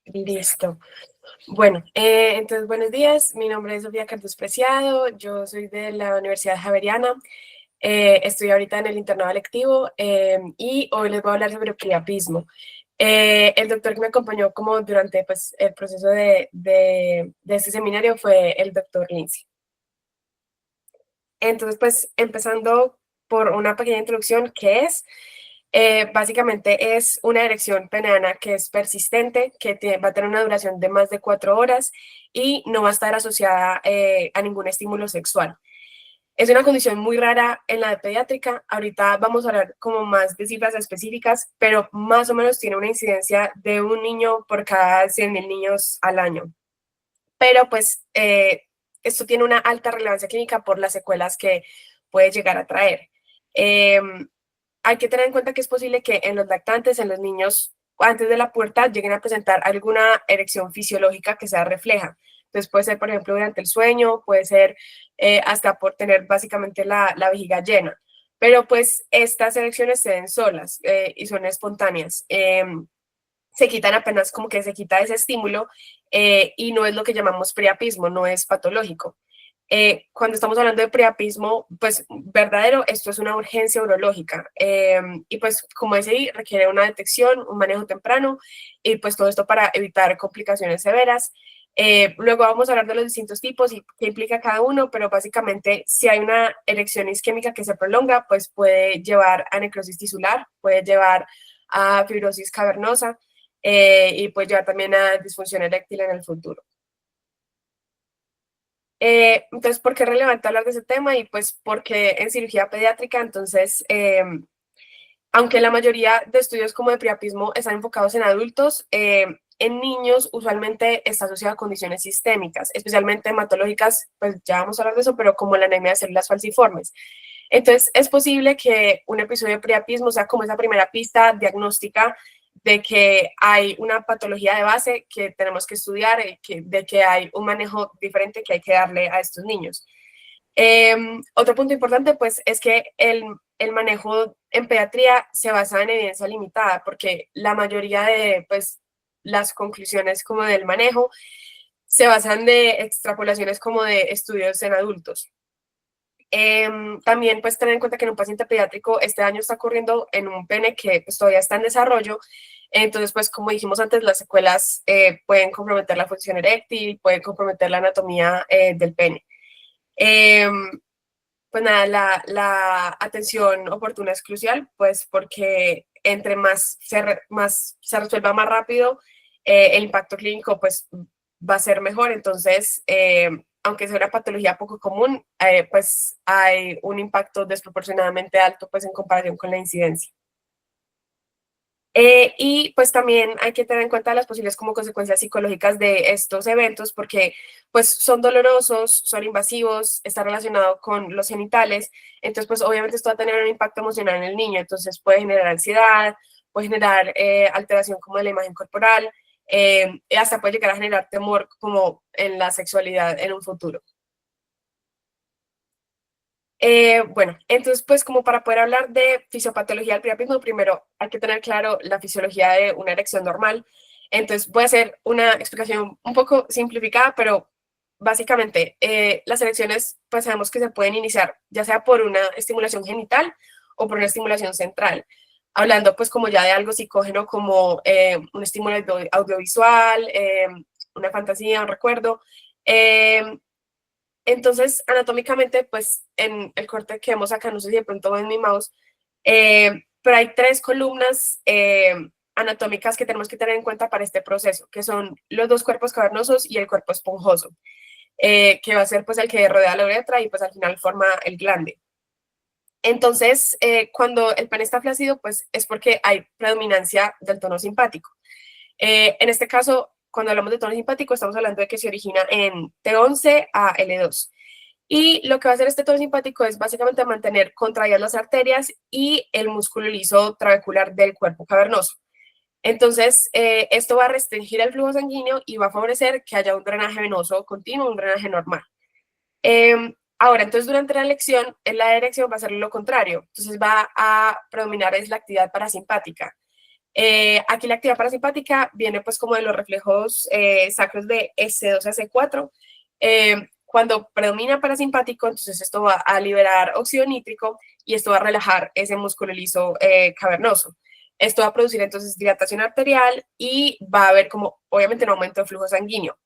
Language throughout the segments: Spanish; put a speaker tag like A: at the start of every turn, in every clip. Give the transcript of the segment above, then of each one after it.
A: Listo. Bueno, entonces buenos días. Mi nombre es Sofía Cardús Preciado. Yo soy de la Universidad Javeriana. Estoy ahorita en el internado electivo y hoy les voy a hablar sobre priapismo. El doctor que me acompañó como durante pues, el proceso de este seminario fue el doctor Lindsay. Entonces, pues empezando por una pequeña introducción, ¿qué es? Básicamente es una erección peniana que es persistente, va a tener una duración de más de 4 horas y no va a estar asociada a ningún estímulo sexual. Es una condición muy rara en la de pediátrica. Ahorita vamos a hablar como más de cifras específicas, pero más o menos tiene una incidencia de un niño por cada 100.000 niños al año. Pero pues esto tiene una alta relevancia clínica por las secuelas que puede llegar a traer. Eh, Hay que tener en cuenta que es posible que en los lactantes, en los niños antes de la pubertad, lleguen a presentar alguna erección fisiológica que sea refleja. Entonces puede ser, por ejemplo, durante el sueño, puede ser hasta por tener básicamente la vejiga llena. Pero pues estas erecciones se ven solas y son espontáneas. Se quitan apenas como que se quita ese estímulo y no es lo que llamamos priapismo, no es patológico. Cuando estamos hablando de priapismo, pues verdadero, esto es una urgencia urológica y pues como decía, requiere una detección, un manejo temprano y pues todo esto para evitar complicaciones severas. Luego vamos a hablar de los distintos tipos y qué implica cada uno, pero básicamente si hay una erección isquémica que se prolonga, pues puede llevar a necrosis tisular, puede llevar a fibrosis cavernosa y puede llevar también a disfunción eréctil en el futuro. Entonces, ¿por qué es relevante hablar de ese tema? Y pues porque en cirugía pediátrica, entonces, aunque la mayoría de estudios como de priapismo están enfocados en adultos, en niños usualmente está asociado a condiciones sistémicas, especialmente hematológicas, pues ya vamos a hablar de eso, pero como la anemia de células falciformes. Entonces, es posible que un episodio de priapismo sea como esa primera pista diagnóstica de que hay una patología de base que tenemos que estudiar, de que hay un manejo diferente que hay que darle a estos niños. Otro punto importante, pues, es que el manejo en pediatría se basa en evidencia limitada, porque la mayoría de, pues, las conclusiones como del manejo se basan de extrapolaciones como de estudios en adultos. También pues tener en cuenta que en un paciente pediátrico este daño está ocurriendo en un pene que pues, todavía está en desarrollo. Entonces, pues como dijimos antes, las secuelas pueden comprometer la función eréctil, pueden comprometer la anatomía del pene. Eh, pues nada, la atención oportuna es crucial, pues porque entre más se resuelva más rápido, el impacto clínico pues va a ser mejor. Entonces, aunque sea una patología poco común, pues hay un impacto desproporcionadamente alto pues en comparación con la incidencia. Y pues también hay que tener en cuenta las posibles como consecuencias psicológicas de estos eventos porque pues son dolorosos, son invasivos, está relacionado con los genitales, entonces pues obviamente esto va a tener un impacto emocional en el niño, entonces puede generar ansiedad, puede generar alteración como de la imagen corporal, hasta puede llegar a generar temor como en la sexualidad en un futuro. Bueno, entonces, pues como para poder hablar de fisiopatología del priapismo, primero hay que tener claro la fisiología de una erección normal. Entonces, voy a hacer una explicación un poco simplificada, pero básicamente las erecciones, pues sabemos que se pueden iniciar ya sea por una estimulación genital o por una estimulación central. Hablando pues como ya de algo psicógeno como un estímulo audiovisual, una fantasía, un recuerdo. Eh, entonces, anatómicamente, pues en el corte que vemos acá, no sé si de pronto ven mi mouse, pero hay tres columnas anatómicas que tenemos que tener en cuenta para este proceso, que son los dos cuerpos cavernosos y el cuerpo esponjoso, que va a ser pues el que rodea la uretra y pues al final forma el glande. Entonces, cuando el pene está flácido, pues es porque hay predominancia del tono simpático. En este caso, cuando hablamos de tono simpático, estamos hablando de que se origina en T11 a L2. Y lo que va a hacer este tono simpático es básicamente mantener contraídas las arterias y el músculo liso trabecular del cuerpo cavernoso. Entonces, esto va a restringir el flujo sanguíneo y va a favorecer que haya un drenaje venoso continuo, un drenaje normal. Ahora, entonces durante la elección, en la erección va a ser lo contrario. Entonces va a predominar es la actividad parasimpática. Aquí la actividad parasimpática viene pues como de los reflejos sacros de S2 a S4. Cuando predomina parasimpático, entonces esto va a liberar óxido nítrico y esto va a relajar ese músculo liso cavernoso. Esto va a producir entonces dilatación arterial y va a haber como obviamente un aumento de flujo sanguíneo.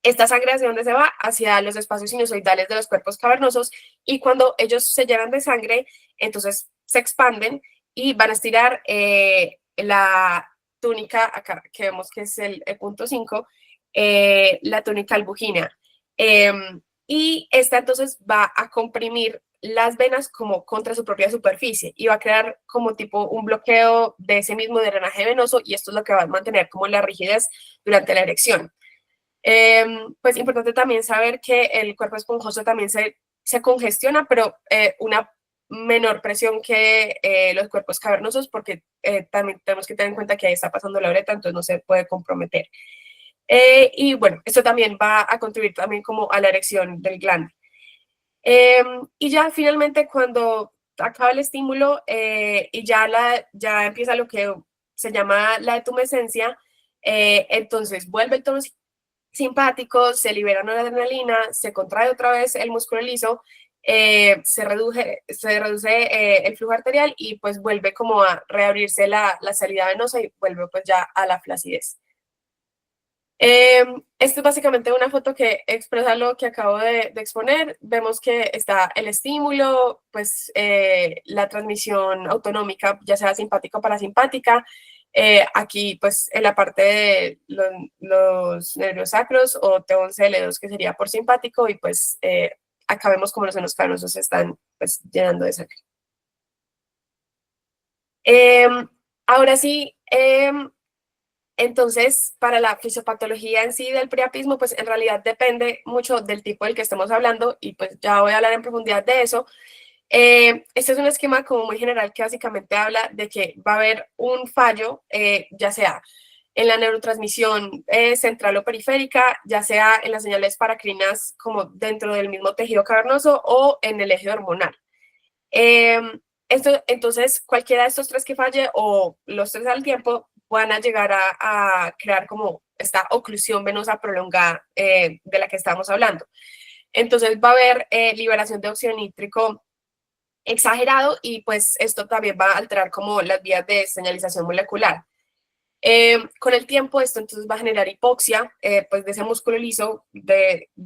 A: Esta sangre hacia dónde se va, hacia los espacios sinusoidales de los cuerpos cavernosos, y cuando ellos se llenan de sangre, entonces se expanden y van a estirar la túnica, acá que vemos que es el punto 5, la túnica albugínea. Y esta entonces va a comprimir las venas como contra su propia superficie y va a crear como tipo un bloqueo de ese mismo drenaje venoso, y esto es lo que va a mantener como la rigidez durante la erección. Pues importante también saber que el cuerpo esponjoso también se congestiona, pero una menor presión que los cuerpos cavernosos, porque también tenemos que tener en cuenta que ahí está pasando la uretra, entonces no se puede comprometer. Y bueno, esto también va a contribuir también como a la erección del glande. Y ya finalmente cuando acaba el estímulo y ya empieza lo que se llama la detumescencia, entonces vuelve el tono simpático, se libera noradrenalina, se contrae otra vez el músculo liso, se reduce el flujo arterial y pues vuelve como a reabrirse la salida venosa y vuelve pues ya a la flacidez. Esto es básicamente una foto que expresa lo que acabo de exponer. Vemos que está el estímulo, pues la transmisión autonómica, ya sea simpática o parasimpática. Aquí, pues en la parte de los nervios sacros o T11L2, que sería por simpático, y pues acá vemos como los senos cavernosos se están pues llenando de sangre. Ahora sí, entonces, para la fisiopatología en sí del priapismo, pues en realidad depende mucho del tipo del que estemos hablando, y pues ya voy a hablar en profundidad de eso. Este es un esquema como muy general que básicamente habla de que va a haber un fallo, ya sea en la neurotransmisión central o periférica, ya sea en las señales paracrinas como dentro del mismo tejido cavernoso o en el eje hormonal. Entonces, cualquiera de estos tres que falle o los tres al tiempo van a llegar a crear como esta oclusión venosa prolongada de la que estamos hablando. Entonces va a haber liberación de óxido nítrico exagerado, y pues esto también va a alterar como las vías de señalización molecular. Con el tiempo esto entonces va a generar hipoxia pues de ese músculo liso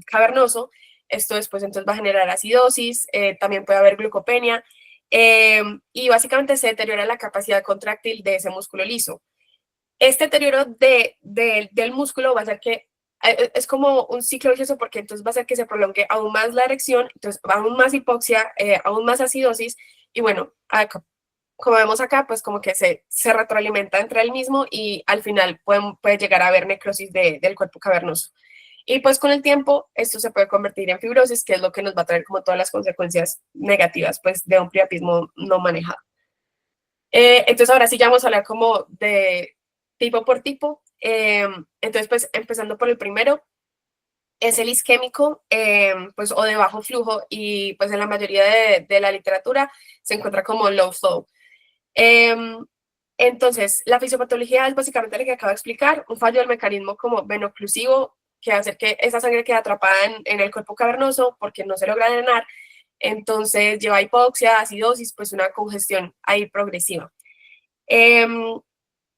A: cavernoso. Esto después entonces va a generar acidosis, también puede haber glucopenia, y básicamente se deteriora la capacidad contráctil de ese músculo liso. Este deterioro del músculo va a hacer que es como un ciclo vicioso, porque entonces va a hacer que se prolongue aún más la erección, entonces aún más hipoxia, aún más acidosis, y bueno, como vemos acá, pues como que se retroalimenta entre el mismo, y al final puede llegar a haber necrosis del cuerpo cavernoso. Y pues con el tiempo esto se puede convertir en fibrosis, que es lo que nos va a traer como todas las consecuencias negativas pues de un priapismo no manejado. Entonces ahora sí ya vamos a hablar como de tipo por tipo. Entonces pues empezando por el primero, es el isquémico, pues o de bajo flujo, y pues en la mayoría de la literatura se encuentra como low flow. Entonces, la fisiopatología es básicamente lo que acabo de explicar, un fallo del mecanismo como venoclusivo que hace que esa sangre quede atrapada en el cuerpo cavernoso porque no se logra drenar, entonces lleva hipoxia, acidosis, pues una congestión ahí progresiva.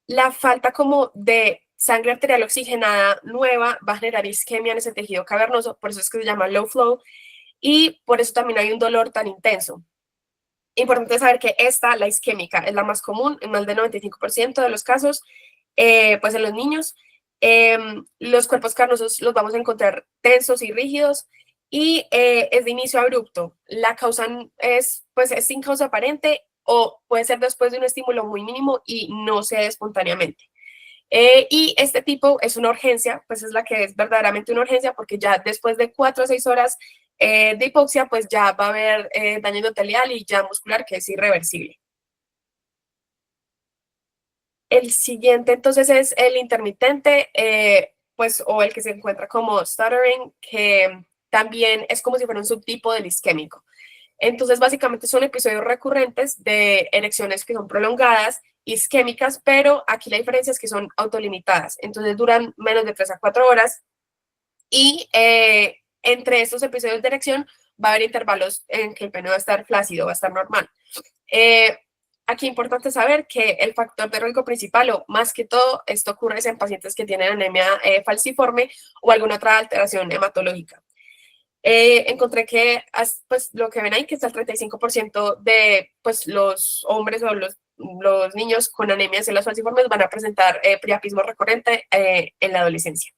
A: La falta como de sangre arterial oxigenada nueva va a generar isquemia en ese tejido cavernoso, por eso es que se llama low flow, y por eso también hay un dolor tan intenso. Importante saber que la isquémica, es la más común en más del 95% de los casos, pues en los niños. Los cuerpos cavernosos los vamos a encontrar tensos y rígidos, y es de inicio abrupto. La causa pues, es sin causa aparente, o puede ser después de un estímulo muy mínimo y no se dé espontáneamente. Y este tipo es una urgencia, pues es la que es verdaderamente una urgencia, porque ya después de 4 a 6 horas de hipoxia, pues ya va a haber daño endotelial y ya muscular, que es irreversible. El siguiente entonces es el intermitente, pues o el que se encuentra como stuttering, que también es como si fuera un subtipo del isquémico. Entonces, básicamente son episodios recurrentes de erecciones que son prolongadas, isquémicas, pero aquí la diferencia es que son autolimitadas. Entonces, duran menos de 3 a 4 horas y entre estos episodios de erección va a haber intervalos en que el pene va a estar flácido, va a estar normal. Aquí es importante saber que el factor de riesgo principal, o más que todo, esto ocurre en pacientes que tienen anemia falciforme o alguna otra alteración hematológica. Encontré que pues, lo que ven ahí, que es el 35% de pues, los hombres o los niños con anemia células falciformes van a presentar priapismo recurrente en la adolescencia.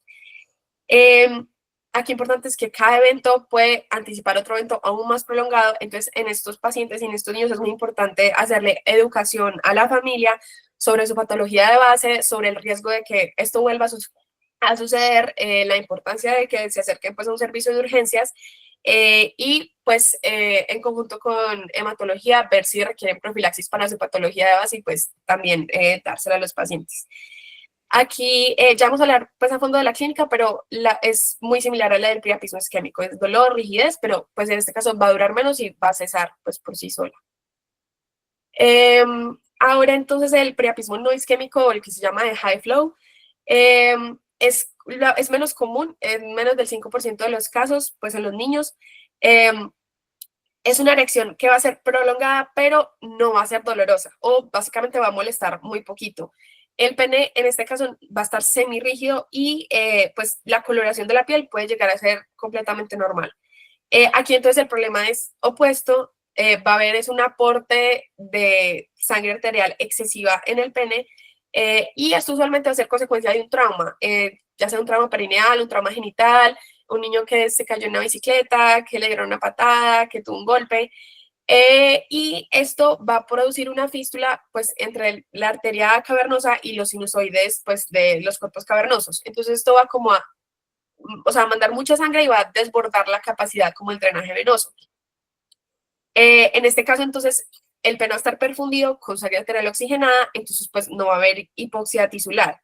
A: Aquí importante es que cada evento puede anticipar otro evento aún más prolongado, entonces en estos pacientes y en estos niños es muy importante hacerle educación a la familia sobre su patología de base, sobre el riesgo de que esto vuelva a suceder, la importancia de que se acerquen pues, a un servicio de urgencias y pues en conjunto con hematología ver si requieren profilaxis para su patología de base y pues también dársela a los pacientes. Aquí ya vamos a hablar pues a fondo de la clínica, pero es muy similar a la del priapismo isquémico, es dolor, rigidez, pero pues en este caso va a durar menos y va a cesar pues por sí sola. Ahora entonces el priapismo no isquémico, el que se llama de high flow, es menos común, en menos del 5% de los casos, pues en los niños. Es una erección que va a ser prolongada, pero no va a ser dolorosa o básicamente va a molestar muy poquito. El pene en este caso va a estar semirrígido y pues la coloración de la piel puede llegar a ser completamente normal. Aquí entonces el problema es opuesto, va a haber es un aporte de sangre arterial excesiva en el pene y esto usualmente va a ser consecuencia de un trauma, ya sea un trauma perineal, un trauma genital, un niño que se cayó en una bicicleta, que le dieron una patada, que tuvo un golpe. Y esto va a producir una fístula pues entre la arteria cavernosa y los sinusoides pues de los cuerpos cavernosos. Entonces esto va como a, o sea, a mandar mucha sangre y va a desbordar la capacidad como el drenaje venoso. En este caso entonces el pene va a estar perfundido con sangre arterial oxigenada, entonces pues no va a haber hipoxia tisular.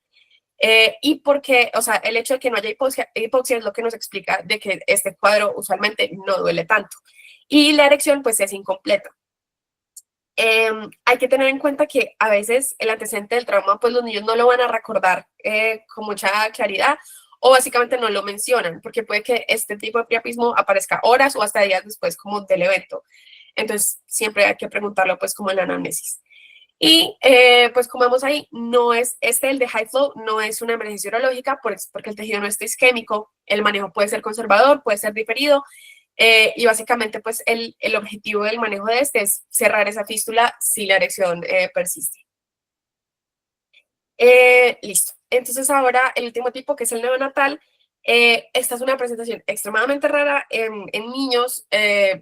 A: Y porque, o sea, el hecho de que no haya hipoxia es lo que nos explica de que este cuadro usualmente no duele tanto. Y la erección pues es incompleta. Hay que tener en cuenta que a veces el antecedente del trauma, pues los niños no lo van a recordar con mucha claridad o básicamente no lo mencionan, porque puede que este tipo de priapismo aparezca horas o hasta días después como del evento. Entonces, siempre hay que preguntarlo pues como en la anamnesis. Y pues como vemos ahí, no es el de high flow, no es una emergencia urológica porque el tejido no está isquémico, el manejo puede ser conservador, puede ser diferido, y básicamente pues el objetivo del manejo de este es cerrar esa fístula si la erección persiste. Listo. Entonces ahora el último tipo, que es el neonatal, esta es una presentación extremadamente rara en niños.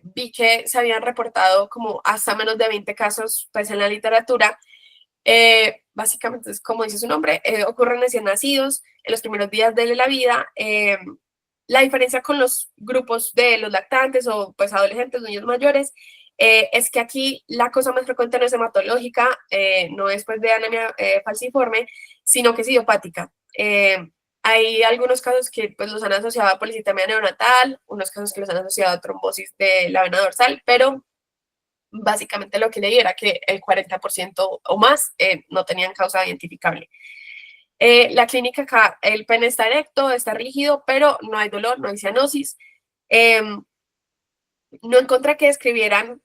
A: Vi que se habían reportado como hasta menos de 20 casos pues, en la literatura. Básicamente, es como dice su nombre, ocurren recién nacidos en los primeros días de la vida. La diferencia con los grupos de los lactantes o pues adolescentes, niños mayores, es que aquí la cosa más frecuente no es hematológica, no es pues de anemia falciforme, sino que es idiopática. Hay algunos casos que pues, los han asociado a policitemia neonatal, unos casos que los han asociado a trombosis de la vena dorsal, pero básicamente lo que leí era que el 40% o más no tenían causa identificable. La clínica acá, el pene está erecto, está rígido, pero no hay dolor, no hay cianosis. No encontré que describieran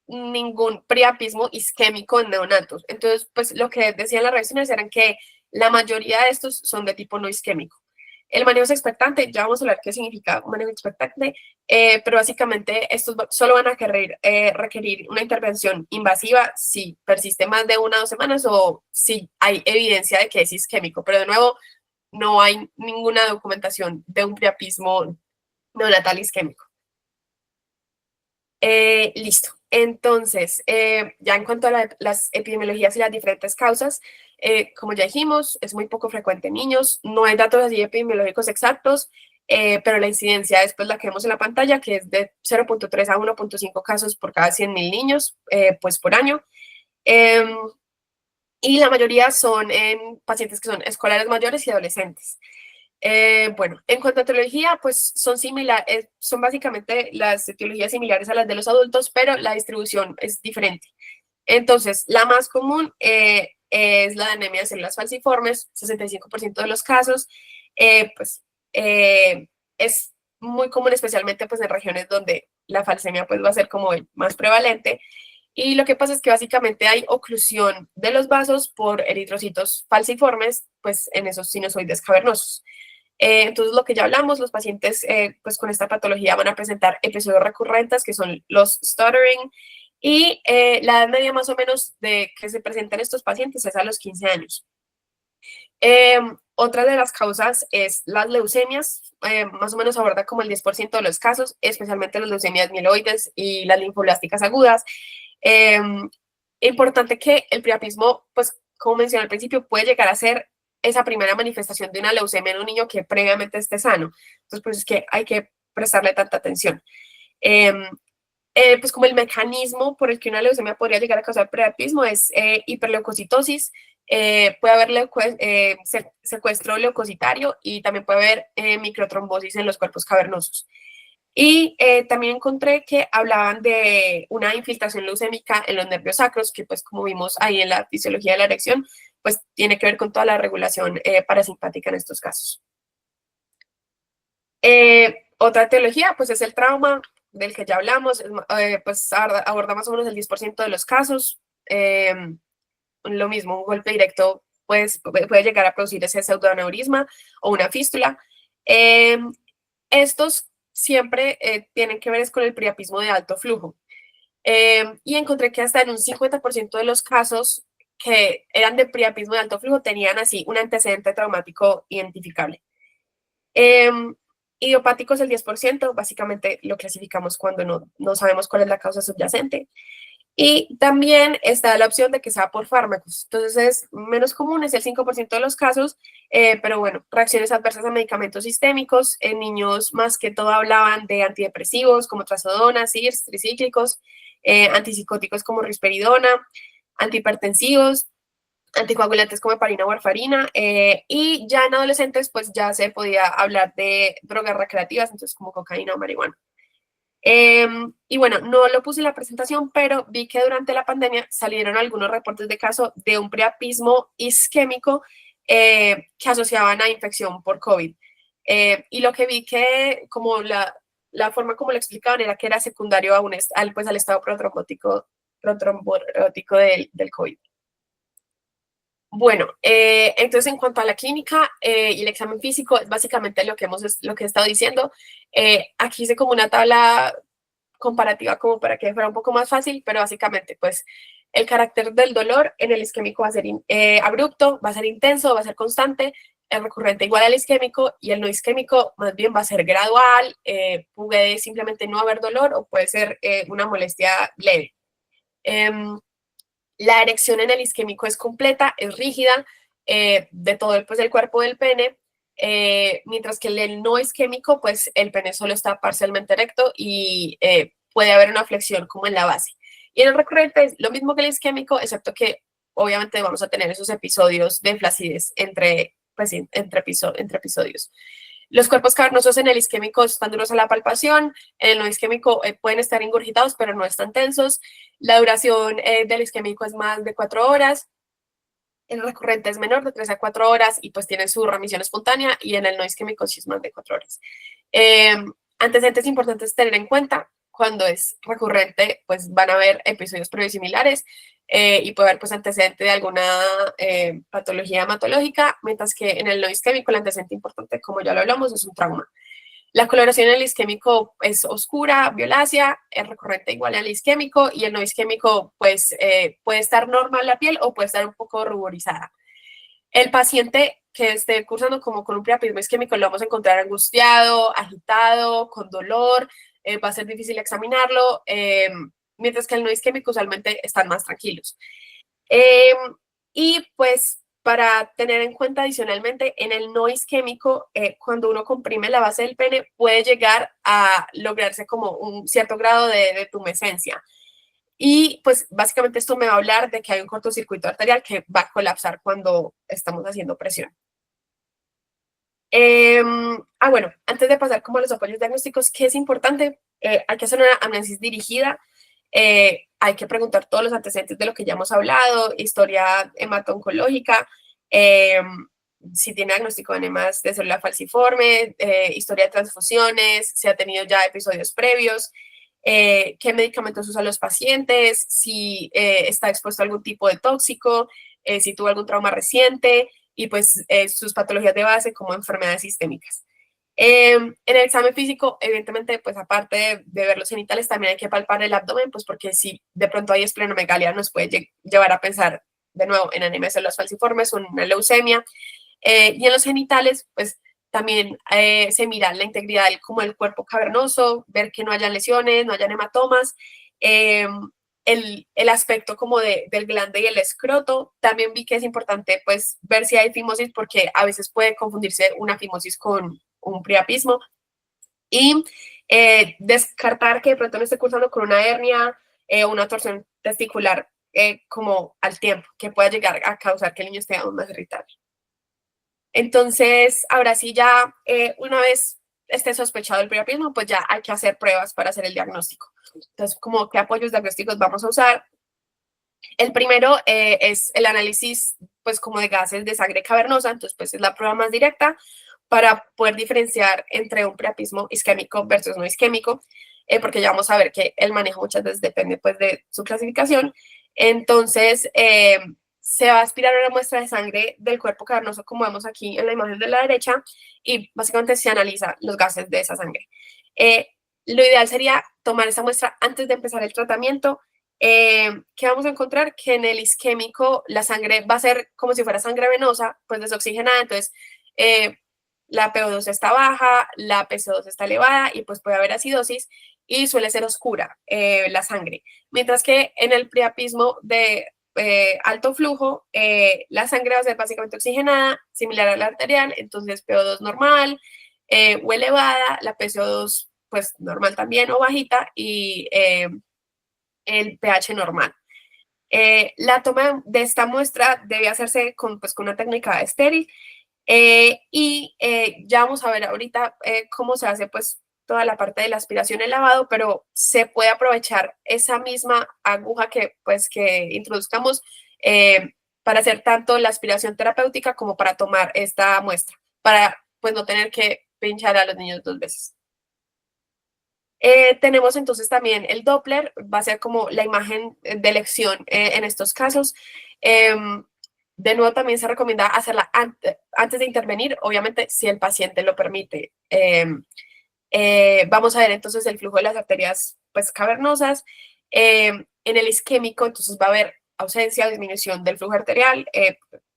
A: ningún priapismo isquémico en neonatos. Entonces, pues lo que decían las revisiones eran que la mayoría de estos son de tipo no isquémico. El manejo es expectante, ya vamos a hablar qué significa un manejo expectante, pero básicamente estos solo van a requerir una intervención invasiva si persiste más de 1 o 2 semanas o si hay evidencia de que es isquémico, pero de nuevo no hay ninguna documentación de un priapismo neonatal isquémico. Listo. Entonces, ya en cuanto a las epidemiologías y las diferentes causas, como ya dijimos, es muy poco frecuente en niños, no hay datos así epidemiológicos exactos, pero la incidencia es pues la que vemos en la pantalla, que es de 0.3 a 1.5 casos por cada 100.000 niños, pues por año. Y la mayoría son en pacientes que son escolares mayores y adolescentes. Bueno, en cuanto a etiología, pues son básicamente las etiologías similares a las de los adultos, pero la distribución es diferente. Entonces, la más común es la de anemia de células falciformes, 65% de los casos, pues es muy común, especialmente pues en regiones donde la falsemia pues va a ser como el más prevalente. Y lo que pasa es que básicamente hay oclusión de los vasos por eritrocitos falciformes, pues en esos sinusoides cavernosos. Entonces, lo que ya hablamos, los pacientes pues con esta patología van a presentar episodios recurrentes, que son los stuttering, y la edad media más o menos de que se presentan estos pacientes es a los 15 años. Otra de las causas es las leucemias, más o menos aborda como el 10% de los casos, especialmente las leucemias mieloides y las linfoblásticas agudas. Eh, Importante que el priapismo, pues como mencioné al principio, puede llegar a ser esa primera manifestación de una leucemia en un niño que previamente esté sano. Entonces, pues es que hay que prestarle tanta atención. Eh, pues como el mecanismo por el que una leucemia podría llegar a causar priapismo es hiperleucocitosis, puede haber secuestro leucocitario y también puede haber microtrombosis en los cuerpos cavernosos. Y también encontré que hablaban de una infiltración leucémica en los nervios sacros, que pues como vimos ahí en la fisiología de la erección, pues tiene que ver con toda la regulación parasimpática en estos casos. Otra teología, pues es el trauma, del que ya hablamos, pues aborda más o menos el 10% de los casos. Lo mismo, un golpe directo pues, puede llegar a producir ese pseudoaneurisma o una fístula. Eh, Estos siempre tienen que ver es con el priapismo de alto flujo. Y encontré que hasta en un 50% de los casos que eran de priapismo de alto flujo tenían así un antecedente traumático identificable. Eh, Idiopáticos el 10%, básicamente lo clasificamos cuando no sabemos cuál es la causa subyacente. Y también está la opción de que sea por fármacos. Entonces es menos común, es el 5% de los casos, pero bueno, reacciones adversas a medicamentos sistémicos. En niños más que todo hablaban de antidepresivos como trazodona, SIRS, tricíclicos, antipsicóticos como risperidona, antihipertensivos, anticoagulantes como heparina o warfarina, y ya en adolescentes pues ya se podía hablar de drogas recreativas, entonces como cocaína o marihuana. Y bueno, no lo puse en la presentación, pero vi que durante la pandemia salieron algunos reportes de caso de un priapismo isquémico que asociaban a infección por COVID. Y lo que vi que como la forma como lo explicaban era que era secundario a pues, al estado protrombótico del COVID. Bueno, entonces en cuanto a la clínica y el examen físico, es básicamente lo que he estado diciendo. Aquí hice como una tabla comparativa como para que fuera un poco más fácil, pero básicamente pues el carácter del dolor en el isquémico va a ser abrupto, va a ser intenso, va a ser constante, el recurrente igual al isquémico y el no isquémico más bien va a ser gradual, puede simplemente no haber dolor o puede ser una molestia leve. La erección en el isquémico es completa, es rígida, de todo pues, el cuerpo del pene, mientras que el no isquémico, pues el pene solo está parcialmente erecto y puede haber una flexión como en la base. Y en el recurrente es lo mismo que el isquémico, excepto que obviamente vamos a tener esos episodios de flacidez entre episodios. Los cuerpos cavernosos en el isquémico están duros a la palpación, en el no isquémico pueden estar ingurgitados, pero no están tensos. La duración del isquémico es más de 4 horas. El recurrente es menor de 3 a 4 horas y pues tiene su remisión espontánea y en el no isquémico sí es más de 4 horas. Eh, Antecedentes importantes tener en cuenta, cuando es recurrente pues van a haber episodios previos similares y puede haber pues antecedente de alguna patología hematológica, mientras que en el no isquémico el antecedente importante, como ya lo hablamos, es un trauma. La coloración en el isquémico es oscura, violácea, es recurrente igual al isquémico y el no isquémico pues puede estar normal la piel o puede estar un poco ruborizada. El paciente que esté cursando como con un priapismo isquémico lo vamos a encontrar angustiado, agitado, con dolor, va a ser difícil examinarlo, mientras que el no isquémico usualmente están más tranquilos. Eh, y pues para tener en cuenta adicionalmente, en el no isquémico, cuando uno comprime la base del pene, puede llegar a lograrse como un cierto grado de tumescencia. Y pues básicamente esto me va a hablar de que hay un cortocircuito arterial que va a colapsar cuando estamos haciendo presión. Bueno, antes de pasar como a los apoyos diagnósticos, ¿qué es importante? Hay que hacer una amnesis dirigida, hay que preguntar todos los antecedentes de lo que ya hemos hablado, historia hemato-oncológica, si tiene diagnóstico de enemas de célula falciforme, historia de transfusiones, si ha tenido ya episodios previos, qué medicamentos usan los pacientes, si está expuesto a algún tipo de tóxico, si tuvo algún trauma reciente y pues sus patologías de base como enfermedades sistémicas. En el examen físico, evidentemente, pues aparte de ver los genitales, también hay que palpar el abdomen, pues porque si de pronto hay esplenomegalia, nos puede llevar a pensar de nuevo en anemia de células falciformes o en una leucemia. Y en los genitales, pues también se mira la integridad como el cuerpo cavernoso, ver que no hayan lesiones, no hayan hematomas, el aspecto como del glande y el escroto. También vi que es importante pues ver si hay fimosis porque a veces puede confundirse una fimosis con un priapismo y descartar que de pronto no esté cursando con una hernia, una torsión testicular como al tiempo, que pueda llegar a causar que el niño esté aún más irritable. Entonces, ahora sí ya, una vez esté sospechado el priapismo, pues ya hay que hacer pruebas para hacer el diagnóstico. Entonces, como qué apoyos diagnósticos vamos a usar. El primero es el análisis, pues como de gases de sangre cavernosa, entonces pues es la prueba más directa para poder diferenciar entre un priapismo isquémico versus no isquémico, porque ya vamos a ver que el manejo muchas veces depende pues de su clasificación. Entonces, se va a aspirar una muestra de sangre del cuerpo cavernoso, como vemos aquí en la imagen de la derecha, y básicamente se analiza los gases de esa sangre. Lo ideal sería tomar esa muestra antes de empezar el tratamiento. ¿Qué vamos a encontrar? Que en el isquémico la sangre va a ser como si fuera sangre venosa, pues desoxigenada, entonces la PO2 está baja, la PC2 está elevada y pues puede haber acidosis y suele ser oscura la sangre. Mientras que en el priapismo de alto flujo, la sangre va a ser básicamente oxigenada, similar a la arterial, entonces PO2 normal o elevada, la PCO2 pues normal también o bajita y el pH normal. La toma de esta muestra debe hacerse con una técnica estéril y ya vamos a ver ahorita cómo se hace pues toda la parte de la aspiración y el lavado, pero se puede aprovechar esa misma aguja que introduzcamos para hacer tanto la aspiración terapéutica como para tomar esta muestra, para pues no tener que pinchar a los niños 2 veces. Tenemos entonces también el Doppler, va a ser como la imagen de elección en estos casos. De nuevo, también se recomienda hacerla antes de intervenir, obviamente, si el paciente lo permite. Vamos a ver entonces el flujo de las arterias pues, cavernosas. En el isquémico, entonces va a haber ausencia o disminución del flujo arterial,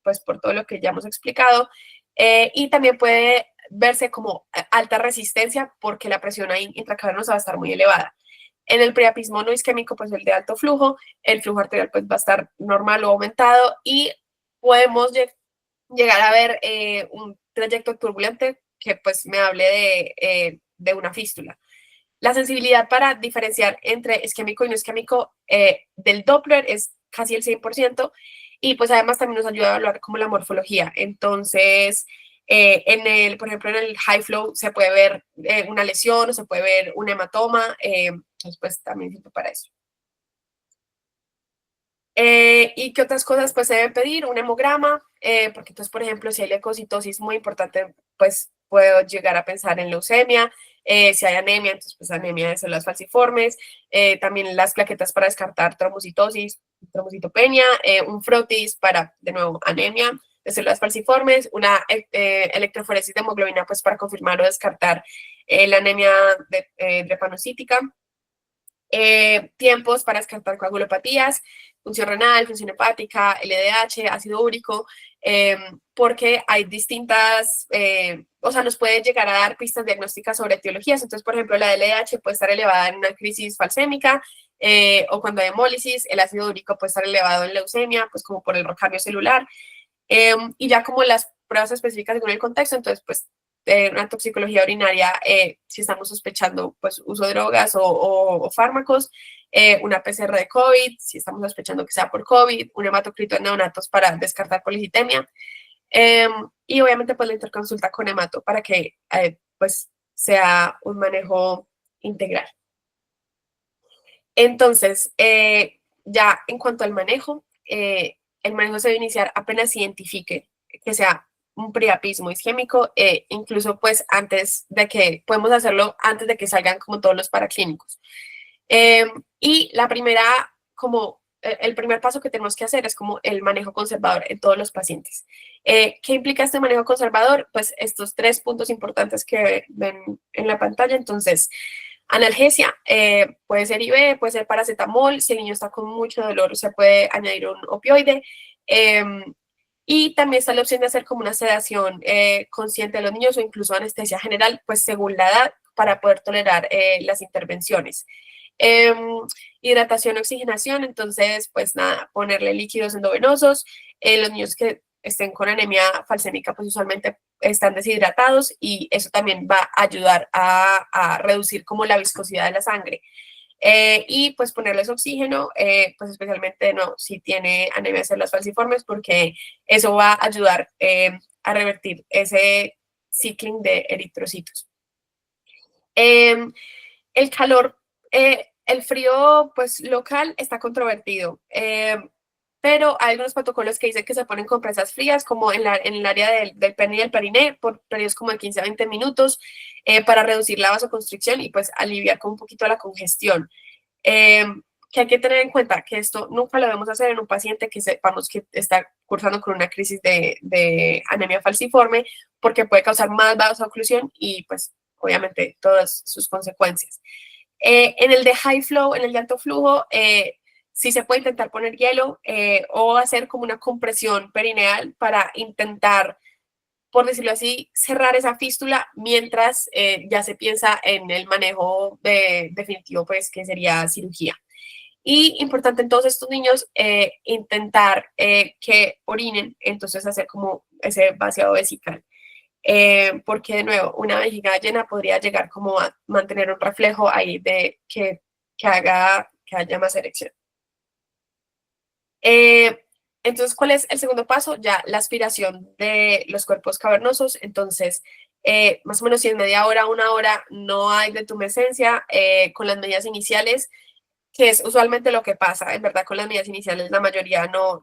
A: pues por todo lo que ya hemos explicado. Y también puede verse como alta resistencia porque la presión ahí intracavernosa va a estar muy elevada. En el priapismo no isquémico, pues el de alto flujo, el flujo arterial pues va a estar normal o aumentado y podemos llegar a ver un trayecto turbulente que pues me hable de una fístula. La sensibilidad para diferenciar entre isquémico y no isquémico del Doppler es casi el 100% y pues además también nos ayuda a evaluar como la morfología. Entonces, por ejemplo, en el high flow se puede ver una lesión o se puede ver un hematoma, entonces pues también sirve para eso. ¿Y qué otras cosas pues se deben pedir? Un hemograma, porque entonces, por ejemplo, si hay leucocitosis muy importante, pues puedo llegar a pensar en leucemia. Si hay anemia, entonces pues anemia de células falciformes. También las plaquetas para descartar trombocitosis, trombocitopenia, un frotis para, de nuevo, anemia de células falciformes, una electroforesis de hemoglobina pues para confirmar o descartar la anemia drepanocítica. Tiempos para descartar coagulopatías, función renal, función hepática, LDH, ácido úrico, porque hay distintas, o sea, nos pueden llegar a dar pistas diagnósticas sobre etiologías. Entonces, por ejemplo, la LDH puede estar elevada en una crisis falsémica, o cuando hay hemólisis, el ácido úrico puede estar elevado en leucemia, pues como por el cambio celular. Y ya como las pruebas específicas según el contexto, entonces, pues, una toxicología urinaria, si estamos sospechando pues uso de drogas o fármacos, una PCR de COVID, si estamos sospechando que sea por COVID, un hematocrito en neonatos para descartar policitemia. Y obviamente pues la interconsulta con hemato para que pues sea un manejo integral. Entonces, ya en cuanto al manejo, el manejo se debe iniciar apenas se identifique que sea un priapismo isquémico, incluso pues antes de que, podemos hacerlo antes de que salgan como todos los paraclínicos. Y la primera, como el primer paso que tenemos que hacer es como el manejo conservador en todos los pacientes. ¿Qué implica este manejo conservador? Pues estos 3 puntos importantes que ven en la pantalla. Entonces, analgesia, puede ser IV, puede ser paracetamol, si el niño está con mucho dolor se puede añadir un opioide, y también está la opción de hacer como una sedación consciente de los niños o incluso anestesia general, pues según la edad, para poder tolerar las intervenciones. Eh, Hidratación, oxigenación, entonces pues nada, ponerle líquidos endovenosos, los niños que estén con anemia falsémica pues usualmente están deshidratados y eso también va a ayudar a reducir como la viscosidad de la sangre. Y pues ponerles oxígeno, pues especialmente no si tiene anemia de células falciformes, porque eso va a ayudar a revertir ese cicling de eritrocitos. El calor, el frío pues local está controvertido, pero hay algunos protocolos que dicen que se ponen compresas frías como en el área del pene y el periné por periodos como de 15 a 20 minutos para reducir la vasoconstricción y pues aliviar con un poquito la congestión. Eh, que hay que tener en cuenta que esto nunca lo debemos hacer en un paciente que sepamos que está cursando con una crisis de anemia falciforme porque puede causar más vasoclusión y pues obviamente todas sus consecuencias. En el de high flow, en el de alto flujo, sí se puede intentar poner hielo o hacer como una compresión perineal para intentar, por decirlo así, cerrar esa fístula mientras ya se piensa en el manejo definitivo, pues que sería cirugía. Y importante en todos estos niños, intentar que orinen, entonces hacer como ese vaciado vesical. Porque de nuevo, una vejiga llena podría llegar como a mantener un reflejo ahí de que haga que haya más erección. Entonces, ¿cuál es el segundo paso? Ya la aspiración de los cuerpos cavernosos. Entonces, más o menos si en media hora, una hora, no hay detumescencia con las medidas iniciales, que es usualmente lo que pasa, en verdad, con las medidas iniciales la mayoría no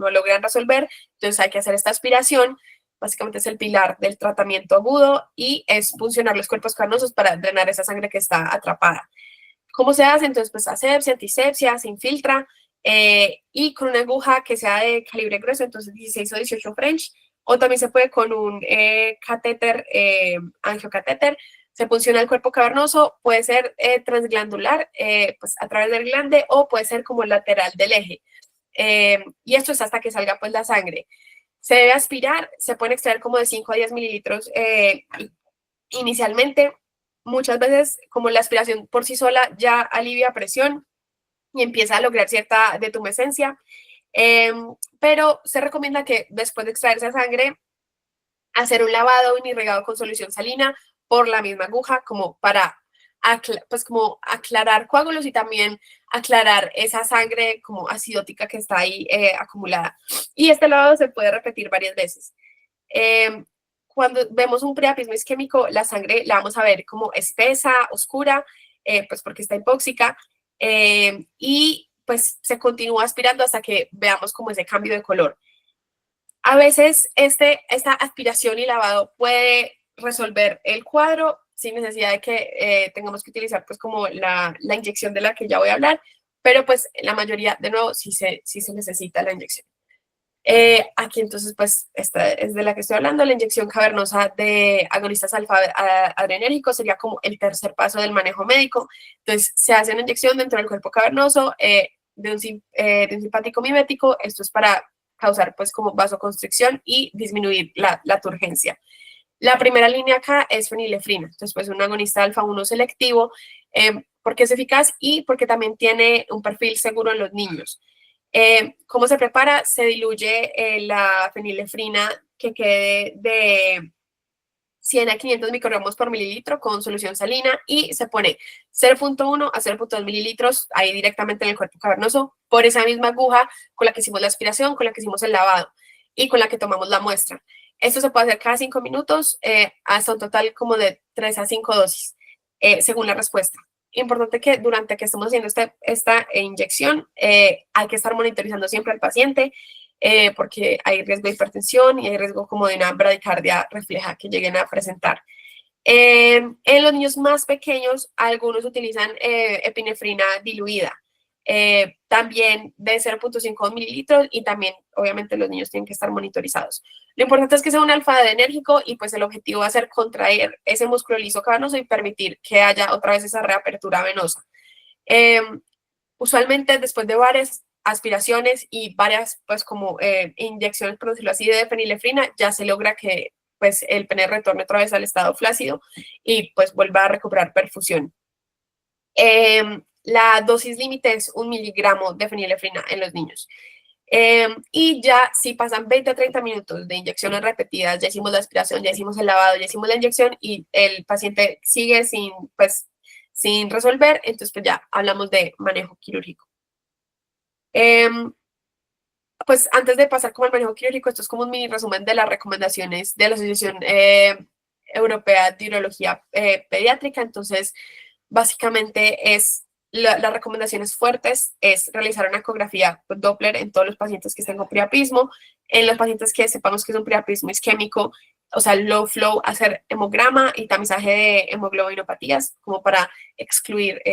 A: logran resolver, entonces hay que hacer esta aspiración, básicamente es el pilar del tratamiento agudo y es funcionar los cuerpos carnosos para drenar esa sangre que está atrapada. ¿Cómo se hace? Entonces, pues asepsia, antisepsia, se infiltra y con una aguja que sea de calibre grueso, entonces 16 o 18 French, o también se puede con un catéter, angiocatéter, se funciona el cuerpo cavernoso, puede ser transglandular, pues a través del glande, o puede ser como lateral del eje. Y esto es hasta que salga pues la sangre. Se debe aspirar, se pueden extraer como de 5 a 10 mililitros inicialmente. Muchas veces, como la aspiración por sí sola ya alivia presión y empieza a lograr cierta detumescencia, pero se recomienda que después de extraer esa sangre, hacer un lavado irrigado con solución salina por la misma aguja, como para pues como aclarar coágulos y también aclarar esa sangre como acidótica que está ahí acumulada. Y este lavado se puede repetir varias veces. Cuando vemos un priapismo isquémico, la sangre la vamos a ver como espesa, oscura, pues porque está hipóxica, y pues se continúa aspirando hasta que veamos como ese cambio de color. A veces esta aspiración y lavado puede resolver el cuadro sin necesidad de que tengamos que utilizar pues como la inyección de la que ya voy a hablar, pero pues la mayoría, de nuevo, sí se necesita la inyección. Aquí entonces pues esta es de la que estoy hablando, la inyección cavernosa de agonistas alfa-adrenérgicos sería como el tercer paso del manejo médico. Entonces se hace una inyección dentro del cuerpo cavernoso de un simpático mimético, esto es para causar pues como vasoconstricción y disminuir la turgencia. La primera línea acá es fenilefrina, entonces pues un agonista alfa-1 selectivo, porque es eficaz y porque también tiene un perfil seguro en los niños. ¿Cómo se prepara? Se diluye la fenilefrina que quede de 100 a 500 microgramos por mililitro con solución salina y se pone 0.1 a 0.2 mililitros ahí directamente en el cuerpo cavernoso por esa misma aguja con la que hicimos la aspiración, con la que hicimos el lavado. y con la que tomamos la muestra. Esto se puede hacer cada 5 minutos hasta un total como de 3 a 5 dosis, según la respuesta. Importante que durante que estamos haciendo esta inyección hay que estar monitorizando siempre al paciente porque hay riesgo de hipertensión y hay riesgo como de una bradicardia refleja que lleguen a presentar. En los niños más pequeños, algunos utilizan epinefrina diluida, también de 0,5 mililitros y también, obviamente, los niños tienen que estar monitorizados. Lo importante es que sea un alfa-adrenérgico y pues el objetivo va a ser contraer ese músculo liso cavernoso y permitir que haya otra vez esa reapertura venosa. Eh, Usualmente, después de varias aspiraciones y varias, pues, como inyecciones, por decirlo así, de fenilefrina, ya se logra que pues el pene retorne otra vez al estado flácido y pues vuelva a recuperar perfusión. La dosis límite es 1 miligramo de fenilefrina en los niños. Y ya si pasan 20 a 30 minutos de inyecciones repetidas, ya hicimos la aspiración, ya hicimos el lavado, ya hicimos la inyección y el paciente sigue sin resolver, entonces pues ya hablamos de manejo quirúrgico. Pues antes de pasar como al manejo quirúrgico, esto es como un mini resumen de las recomendaciones de la Asociación Europea de Urología Pediátrica. Entonces, básicamente las recomendaciones fuertes es realizar una ecografía Doppler en todos los pacientes que estén con priapismo. En los pacientes que sepamos que es un priapismo isquémico, o sea, low flow, hacer hemograma y tamizaje de hemoglobinopatías como para excluir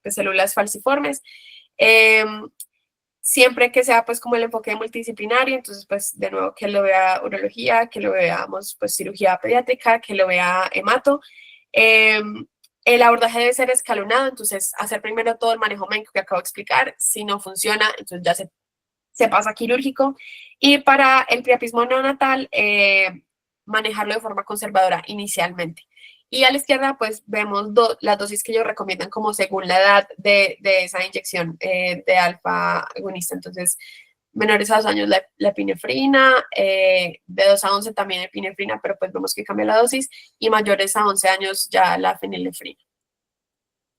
A: células falciformes. Eh, Siempre que sea pues como el enfoque multidisciplinario, entonces pues de nuevo que lo vea urología, que lo veamos pues cirugía pediátrica, que lo vea hemato. Eh, el abordaje debe ser escalonado, entonces hacer primero todo el manejo médico que acabo de explicar, si no funciona, entonces ya se pasa a quirúrgico. Y para el priapismo neonatal, manejarlo de forma conservadora inicialmente. Y a la izquierda, pues vemos las dosis que ellos recomiendan como según la edad de esa inyección de alfa agonista. Entonces, menores a 2 años la epinefrina, de 2 a 11 también epinefrina, pero pues vemos que cambia la dosis, y mayores a 11 años ya la fenilefrina.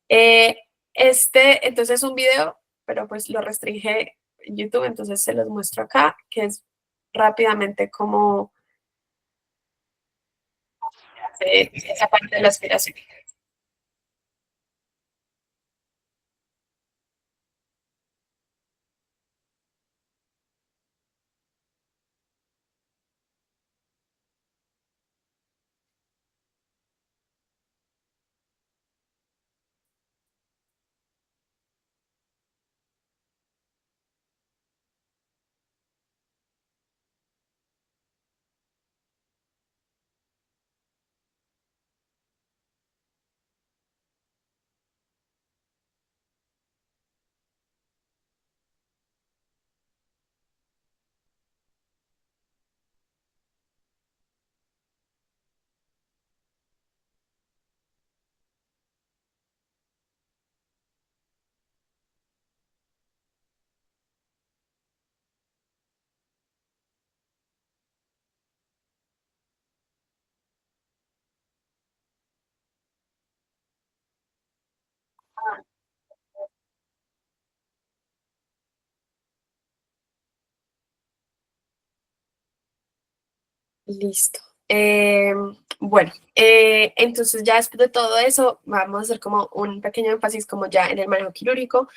A: Entonces es un video, pero pues lo restringe YouTube, entonces se los muestro acá, que es rápidamente como esa parte de la aspiración. Listo. Bueno, entonces ya después de todo eso, vamos a hacer como un pequeño énfasis como ya en el manejo quirúrgico.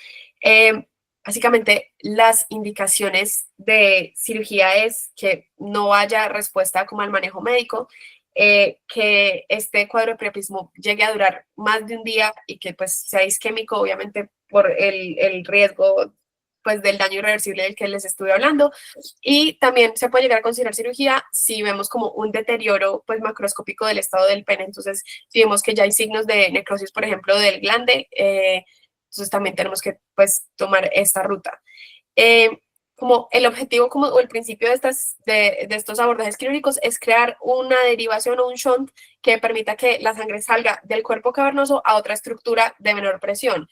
A: Eh, Básicamente, las indicaciones de cirugía es que no haya respuesta como al manejo médico, que este cuadro de priapismo llegue a durar más de un día y que pues sea isquémico, obviamente por el riesgo pues del daño irreversible del que les estuve hablando. Y también se puede llegar a considerar cirugía si vemos como un deterioro pues macroscópico del estado del pene. Entonces, si vemos que ya hay signos de necrosis, por ejemplo, del glande, entonces también tenemos que pues tomar esta ruta. Como el objetivo como, o el principio de estos abordajes quirúrgicos es crear una derivación o un shunt que permita que la sangre salga del cuerpo cavernoso a otra estructura de menor presión.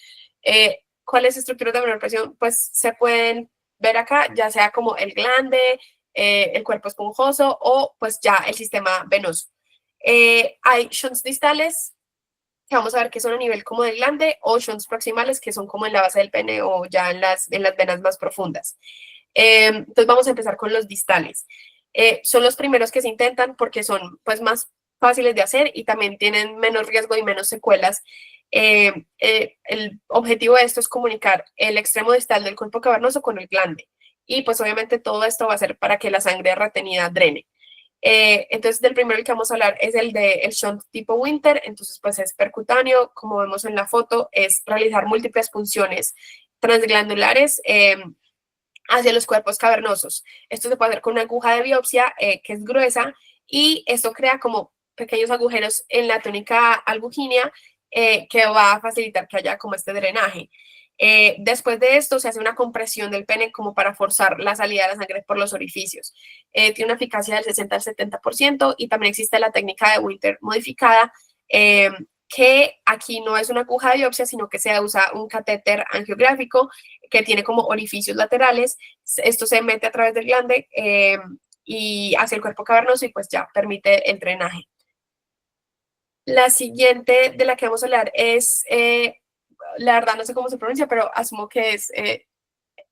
A: ¿Cuáles estructuras de menor presión? Pues se pueden ver acá, ya sea como el glande, el cuerpo esponjoso o pues ya el sistema venoso. Hay shunts distales que vamos a ver que son a nivel como del glande, o shunts proximales que son como en la base del pene o ya en las venas más profundas. Entonces vamos a empezar con los distales. Son los primeros que se intentan porque son pues más fáciles de hacer y también tienen menos riesgo y menos secuelas. El objetivo de esto es comunicar el extremo distal del cuerpo cavernoso con el glande. Y pues obviamente todo esto va a ser para que la sangre retenida drene. Entonces, del primero que vamos a hablar es el de el shunt tipo Winter. Entonces, pues es percutáneo, como vemos en la foto, es realizar múltiples funciones transglandulares hacia los cuerpos cavernosos. Esto se puede hacer con una aguja de biopsia que es gruesa y esto crea como pequeños agujeros en la túnica albugínea que va a facilitar que haya como este drenaje. Después de esto se hace una compresión del pene como para forzar la salida de la sangre por los orificios. Tiene una eficacia del 60 al 70% y también existe la técnica de Winter modificada, que aquí no es una aguja de biopsia, sino que se usa un catéter angiográfico que tiene como orificios laterales. Esto se mete a través del glande y hacia el cuerpo cavernoso y pues ya permite el drenaje. La siguiente de la que vamos a hablar es, la verdad no sé cómo se pronuncia, pero asumo que es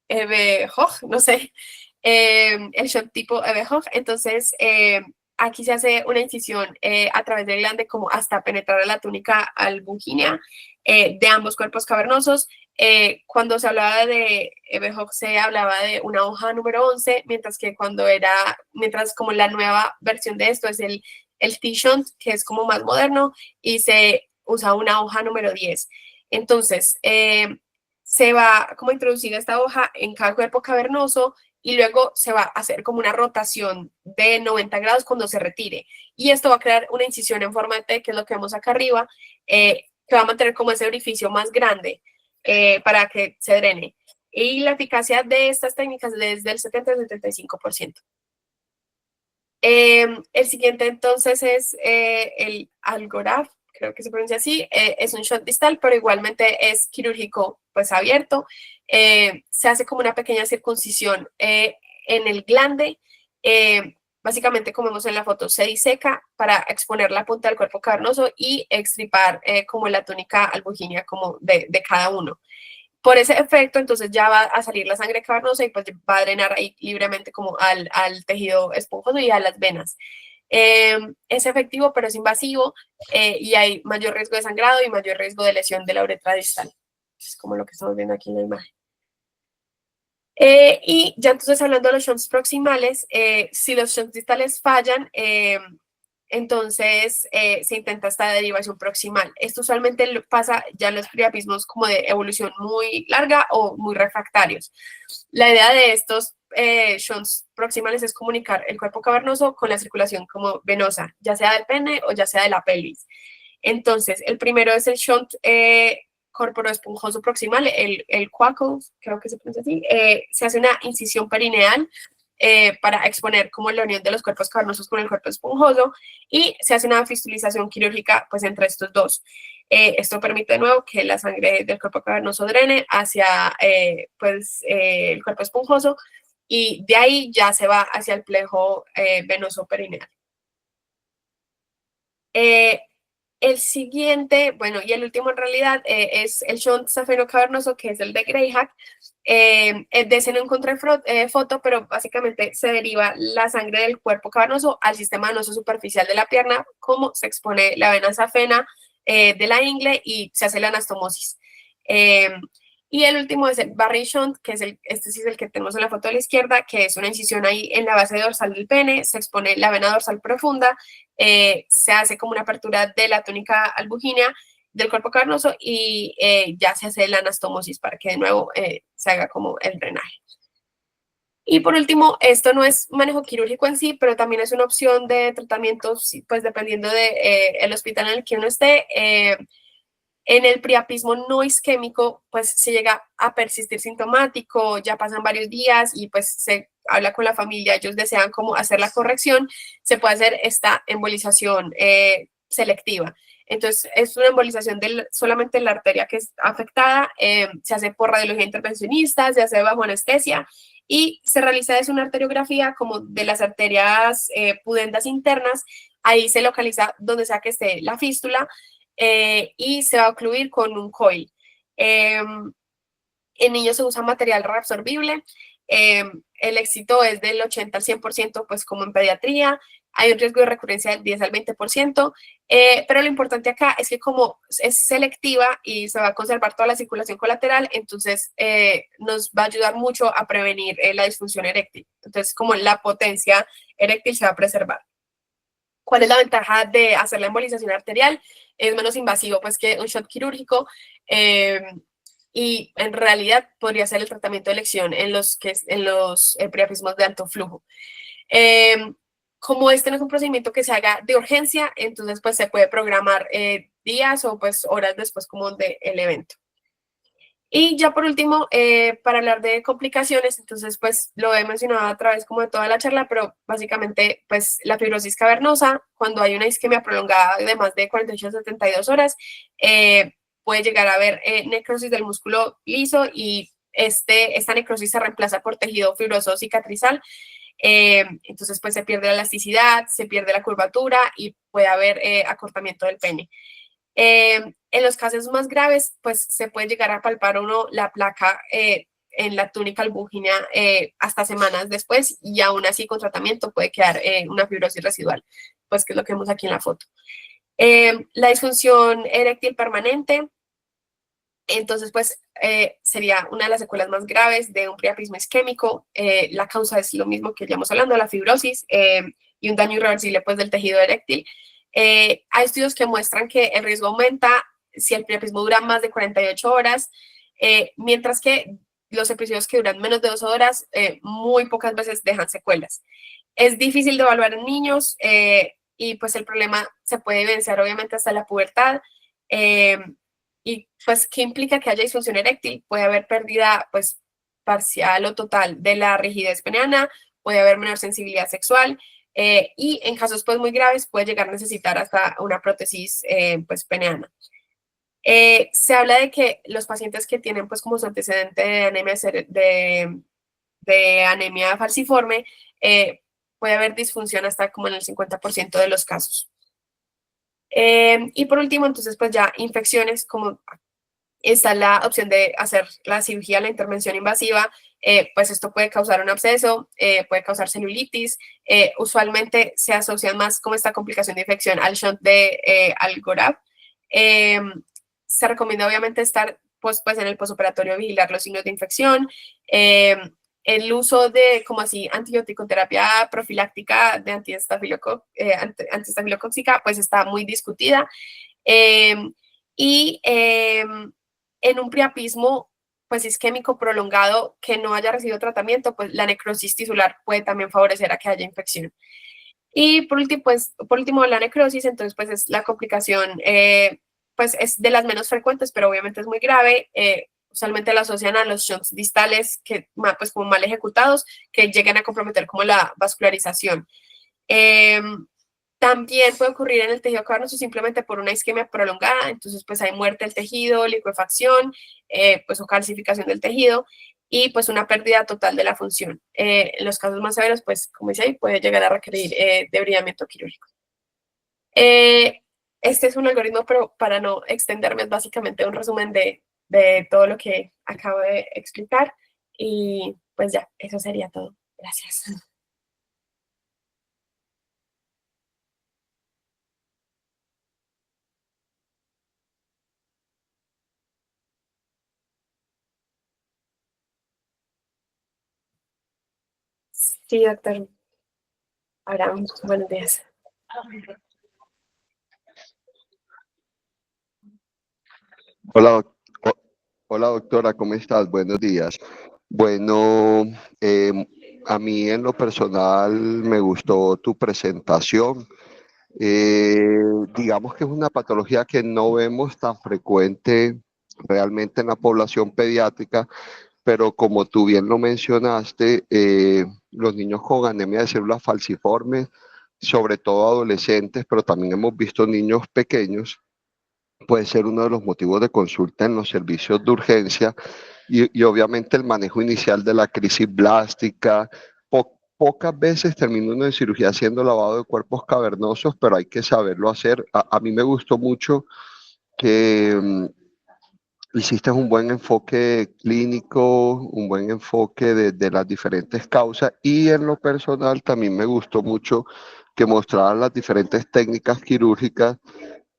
A: Ebehog, no sé, el shot tipo Ebehog. Entonces, aquí se hace una incisión a través del glande como hasta penetrar a la túnica albugínea de ambos cuerpos cavernosos. Cuando se hablaba de Ebehog se hablaba de una hoja número 11, mientras como la nueva versión de esto es el T-Shunt, que es como más moderno, y se usa una hoja número 10. Entonces, se va como a introducir esta hoja en cada cuerpo cavernoso y luego se va a hacer como una rotación de 90 grados cuando se retire. Y esto va a crear una incisión en forma de T, que es lo que vemos acá arriba, que va a mantener como ese orificio más grande para que se drene. Y la eficacia de estas técnicas es del 70 al 75%. El siguiente entonces es el Algoraf, creo que se pronuncia así, es un shot distal, pero igualmente es quirúrgico, pues abierto. Se hace como una pequeña circuncisión en el glande. Básicamente, como vemos en la foto, se diseca para exponer la punta del cuerpo cavernoso y extirpar como la túnica albugínea como de cada uno. Por ese efecto, entonces ya va a salir la sangre cavernosa y pues va a drenar ahí libremente como al tejido esponjoso y a las venas. Es efectivo, pero es invasivo y hay mayor riesgo de sangrado y mayor riesgo de lesión de la uretra distal. Es como lo que estamos viendo aquí en la imagen. Y ya entonces hablando de los shunts proximales, si los shunts distales fallan, entonces se intenta esta derivación proximal. Esto usualmente pasa ya en los priapismos como de evolución muy larga o muy refractarios. La idea de estos shunts proximales es comunicar el cuerpo cavernoso con la circulación como venosa, ya sea del pene o ya sea de la pelvis. Entonces, el primero es el shunt corporo esponjoso proximal, el coaco, creo que se pronuncia así. Se hace una incisión perineal para exponer como la unión de los cuerpos cavernosos con el cuerpo esponjoso y se hace una fistulización quirúrgica pues entre estos dos. Esto permite de nuevo que la sangre del cuerpo cavernoso drene hacia el cuerpo esponjoso y de ahí ya se va hacia el plejo venoso perineal. El siguiente, bueno, y el último en realidad es el shunt safeno-cavernoso, que es el de Greyhack. De ese no encontré foto, pero básicamente se deriva la sangre del cuerpo cavernoso al sistema venoso superficial de la pierna, como se expone la vena safena de la ingle y se hace la anastomosis. Y el último es el Barry Shunt, que es este sí es el que tenemos en la foto de la izquierda, que es una incisión ahí en la base dorsal del pene, se expone la vena dorsal profunda, se hace como una apertura de la túnica albugínea del cuerpo cavernoso y ya se hace la anastomosis para que de nuevo se haga como el drenaje. Y por último, esto no es manejo quirúrgico en sí, pero también es una opción de tratamiento, pues dependiendo del hospital en el que uno esté. En el priapismo no isquémico, pues se llega a persistir sintomático, ya pasan varios días y pues se habla con la familia, ellos desean como hacer la corrección, se puede hacer esta embolización selectiva. Entonces, es una embolización solamente en la arteria que es afectada, se hace por radiología intervencionista, se hace bajo anestesia y se realiza es una arteriografía como de las arterias pudendas internas, ahí se localiza donde sea que esté la fístula, y se va a ocluir con un coil. En niños se usa material reabsorbible el éxito es del 80 al 100%, pues como en pediatría, hay un riesgo de recurrencia del 10 al 20%, pero lo importante acá es que como es selectiva y se va a conservar toda la circulación colateral, entonces nos va a ayudar mucho a prevenir la disfunción eréctil. Entonces, como la potencia eréctil se va a preservar. ¿Cuál es la ventaja de hacer la embolización arterial? Es menos invasivo pues, que un shock quirúrgico y en realidad podría ser el tratamiento de elección en los priapismos de alto flujo. Como este no es un procedimiento que se haga de urgencia, entonces pues se puede programar días o pues horas después como del evento. Y ya por último, para hablar de complicaciones, entonces pues lo he mencionado a través como de toda la charla, pero básicamente pues la fibrosis cavernosa, cuando hay una isquemia prolongada de más de 48 a 72 horas, puede llegar a haber necrosis del músculo liso y esta necrosis se reemplaza por tejido fibroso cicatrizal. Entonces pues se pierde la elasticidad, se pierde la curvatura y puede haber acortamiento del pene. En los casos más graves, pues se puede llegar a palpar uno la placa en la túnica albúgina hasta semanas después y aún así con tratamiento puede quedar una fibrosis residual, pues que es lo que vemos aquí en la foto. La disfunción eréctil permanente, entonces pues sería una de las secuelas más graves de un priapismo isquémico. La causa es lo mismo que ya hemos hablado, la fibrosis y un daño irreversible pues del tejido eréctil. Hay estudios que muestran que el riesgo aumenta si el priapismo dura más de 48 horas, mientras que los episodios que duran menos de 2 horas muy pocas veces dejan secuelas. Es difícil de evaluar en niños y pues el problema se puede evidenciar obviamente hasta la pubertad. Y pues, ¿qué implica que haya disfunción eréctil? Puede haber pérdida pues parcial o total de la rigidez peniana, puede haber menor sensibilidad sexual, y en casos pues muy graves puede llegar a necesitar hasta una prótesis pues peneana. Se habla de que los pacientes que tienen pues como su antecedente de anemia falciforme, puede haber disfunción hasta como en el 50% de los casos. Y por último, entonces pues ya infecciones, como está la opción de hacer la cirugía, la intervención invasiva, pues esto puede causar un absceso, puede causar celulitis, usualmente se asocia más como esta complicación de infección al shunt de Algorab. Se recomienda obviamente estar pues en el posoperatorio, vigilar los signos de infección, el uso de, como así, antibiótico-terapia profiláctica de antiestafilocóxica, pues está muy discutida. Y en un priapismo pues isquémico prolongado que no haya recibido tratamiento, pues la necrosis tisular puede también favorecer a que haya infección. Y por último la necrosis, entonces pues es la complicación, pues es de las menos frecuentes, pero obviamente es muy grave. Usualmente la asocian a los shunts distales que pues como mal ejecutados, que lleguen a comprometer como la vascularización. También puede ocurrir en el tejido cavernoso simplemente por una isquemia prolongada, entonces pues hay muerte del tejido, liquefacción, pues o calcificación del tejido y pues una pérdida total de la función. En los casos más severos, pues como dice ahí, puede llegar a requerir debridamiento quirúrgico. Este es un algoritmo, pero para no extenderme es básicamente un resumen de todo lo que acabo de explicar y pues ya, eso sería todo. Gracias. Sí, doctor. Abraham, buenos días.
B: Hola, hola doctora, ¿cómo estás? Buenos días. Bueno, a mí en lo personal me gustó tu presentación. Eh, digamos que es una patología que no vemos tan frecuente realmente en la población pediátrica, pero como tú bien lo mencionaste, los niños con anemia de células falciformes, sobre todo adolescentes, pero también hemos visto niños pequeños, puede ser uno de los motivos de consulta en los servicios de urgencia y obviamente el manejo inicial de la crisis blástica. Pocas veces termina uno en cirugía haciendo lavado de cuerpos cavernosos, pero hay que saberlo hacer. A mí me gustó mucho que hiciste un buen enfoque clínico, un buen enfoque de las diferentes causas y en lo personal también me gustó mucho que mostraran las diferentes técnicas quirúrgicas.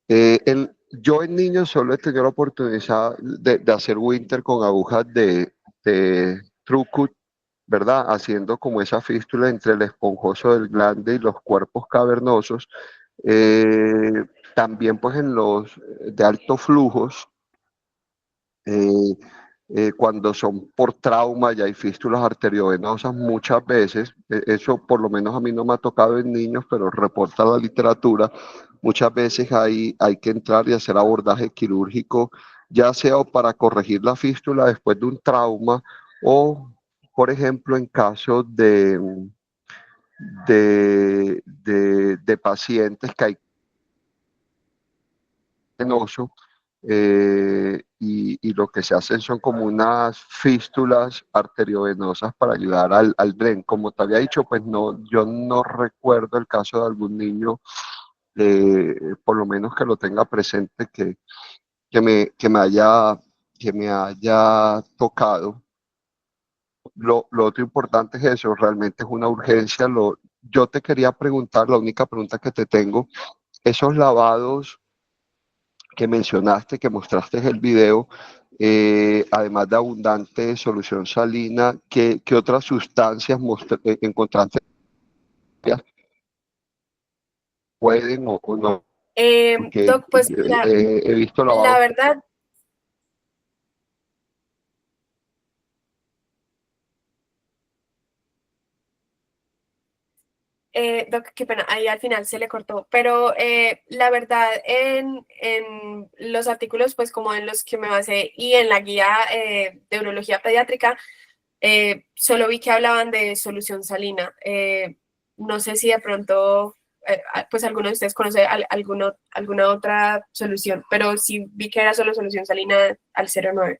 B: Yo en niños solo he tenido la oportunidad de hacer winter con agujas de Trucut, ¿verdad? Haciendo como esa fístula entre el esponjoso del glande y los cuerpos cavernosos. Eh, También pues en los de altos flujos, eh, cuando son por trauma y hay fístulas arteriovenosas muchas veces, eso por lo menos a mí no me ha tocado en niños, pero reporta la literatura, muchas veces hay que entrar y hacer abordaje quirúrgico, ya sea o para corregir la fístula después de un trauma o, por ejemplo, en casos de pacientes que hay venoso, y lo que se hacen son como unas fístulas arteriovenosas para ayudar al DREN. Como te había dicho, pues no, yo no recuerdo el caso de algún niño, por lo menos que lo tenga presente, que me haya tocado. Lo otro importante es eso, realmente es una urgencia. Yo te quería preguntar, la única pregunta que te tengo, esos lavados que mencionaste, que mostraste en el video, además de abundante solución salina, ¿qué otras sustancias encontraste que pueden o no? Porque
A: Doc, pues mira,
B: he visto
A: la
B: lavados.
A: verdad, Doc, qué pena, ahí al final se le cortó, pero la verdad en los artículos, pues como en los que me basé y en la guía de urología pediátrica, solo vi que hablaban de solución salina. No sé si de pronto, pues alguno de ustedes conoce alguna otra solución, pero sí vi que era solo solución salina al 09.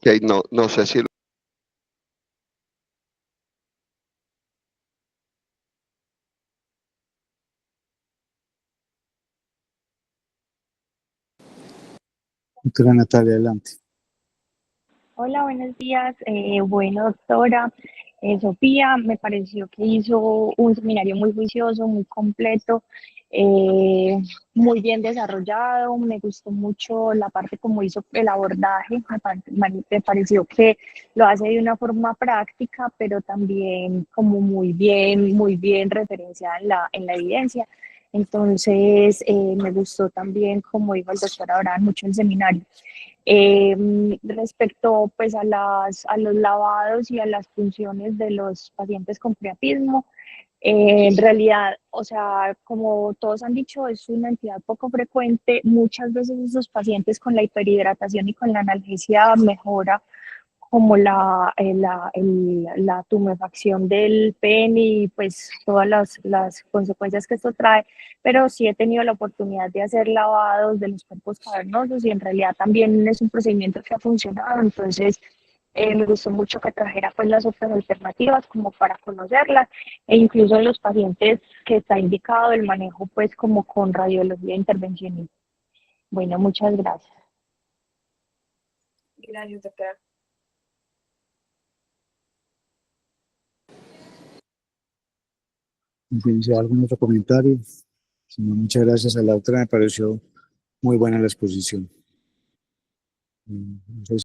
B: Que no, no sé si
C: Doctora Natalia, adelante.
D: Hola, buenos días. Bueno, doctora Sofía, me pareció que hizo un seminario muy juicioso, muy completo, eh, muy bien desarrollado. Me gustó mucho la parte como hizo el abordaje. Me pareció que lo hace de una forma práctica, pero también como muy bien referenciada en la evidencia. Entonces, me gustó también, como dijo el doctor Abraham, mucho el seminario. Respecto pues a los lavados y a las funciones de los pacientes con priapismo, en realidad, o sea, como todos han dicho, es una entidad poco frecuente. Muchas veces esos pacientes con la hiperhidratación y con la analgesia mejora como la tumefacción del pene y pues todas las consecuencias que esto trae, pero sí he tenido la oportunidad de hacer lavados de los cuerpos cavernosos y en realidad también es un procedimiento que ha funcionado. Entonces me gustó mucho que trajera pues las otras alternativas como para conocerlas, e incluso en los pacientes que está indicado el manejo pues como con radiología intervencionista. Bueno, muchas gracias.
A: Gracias, doctora.
C: ¿Tienes algún otro comentario? Si no, muchas gracias a la doctora, me pareció muy buena la exposición. No sé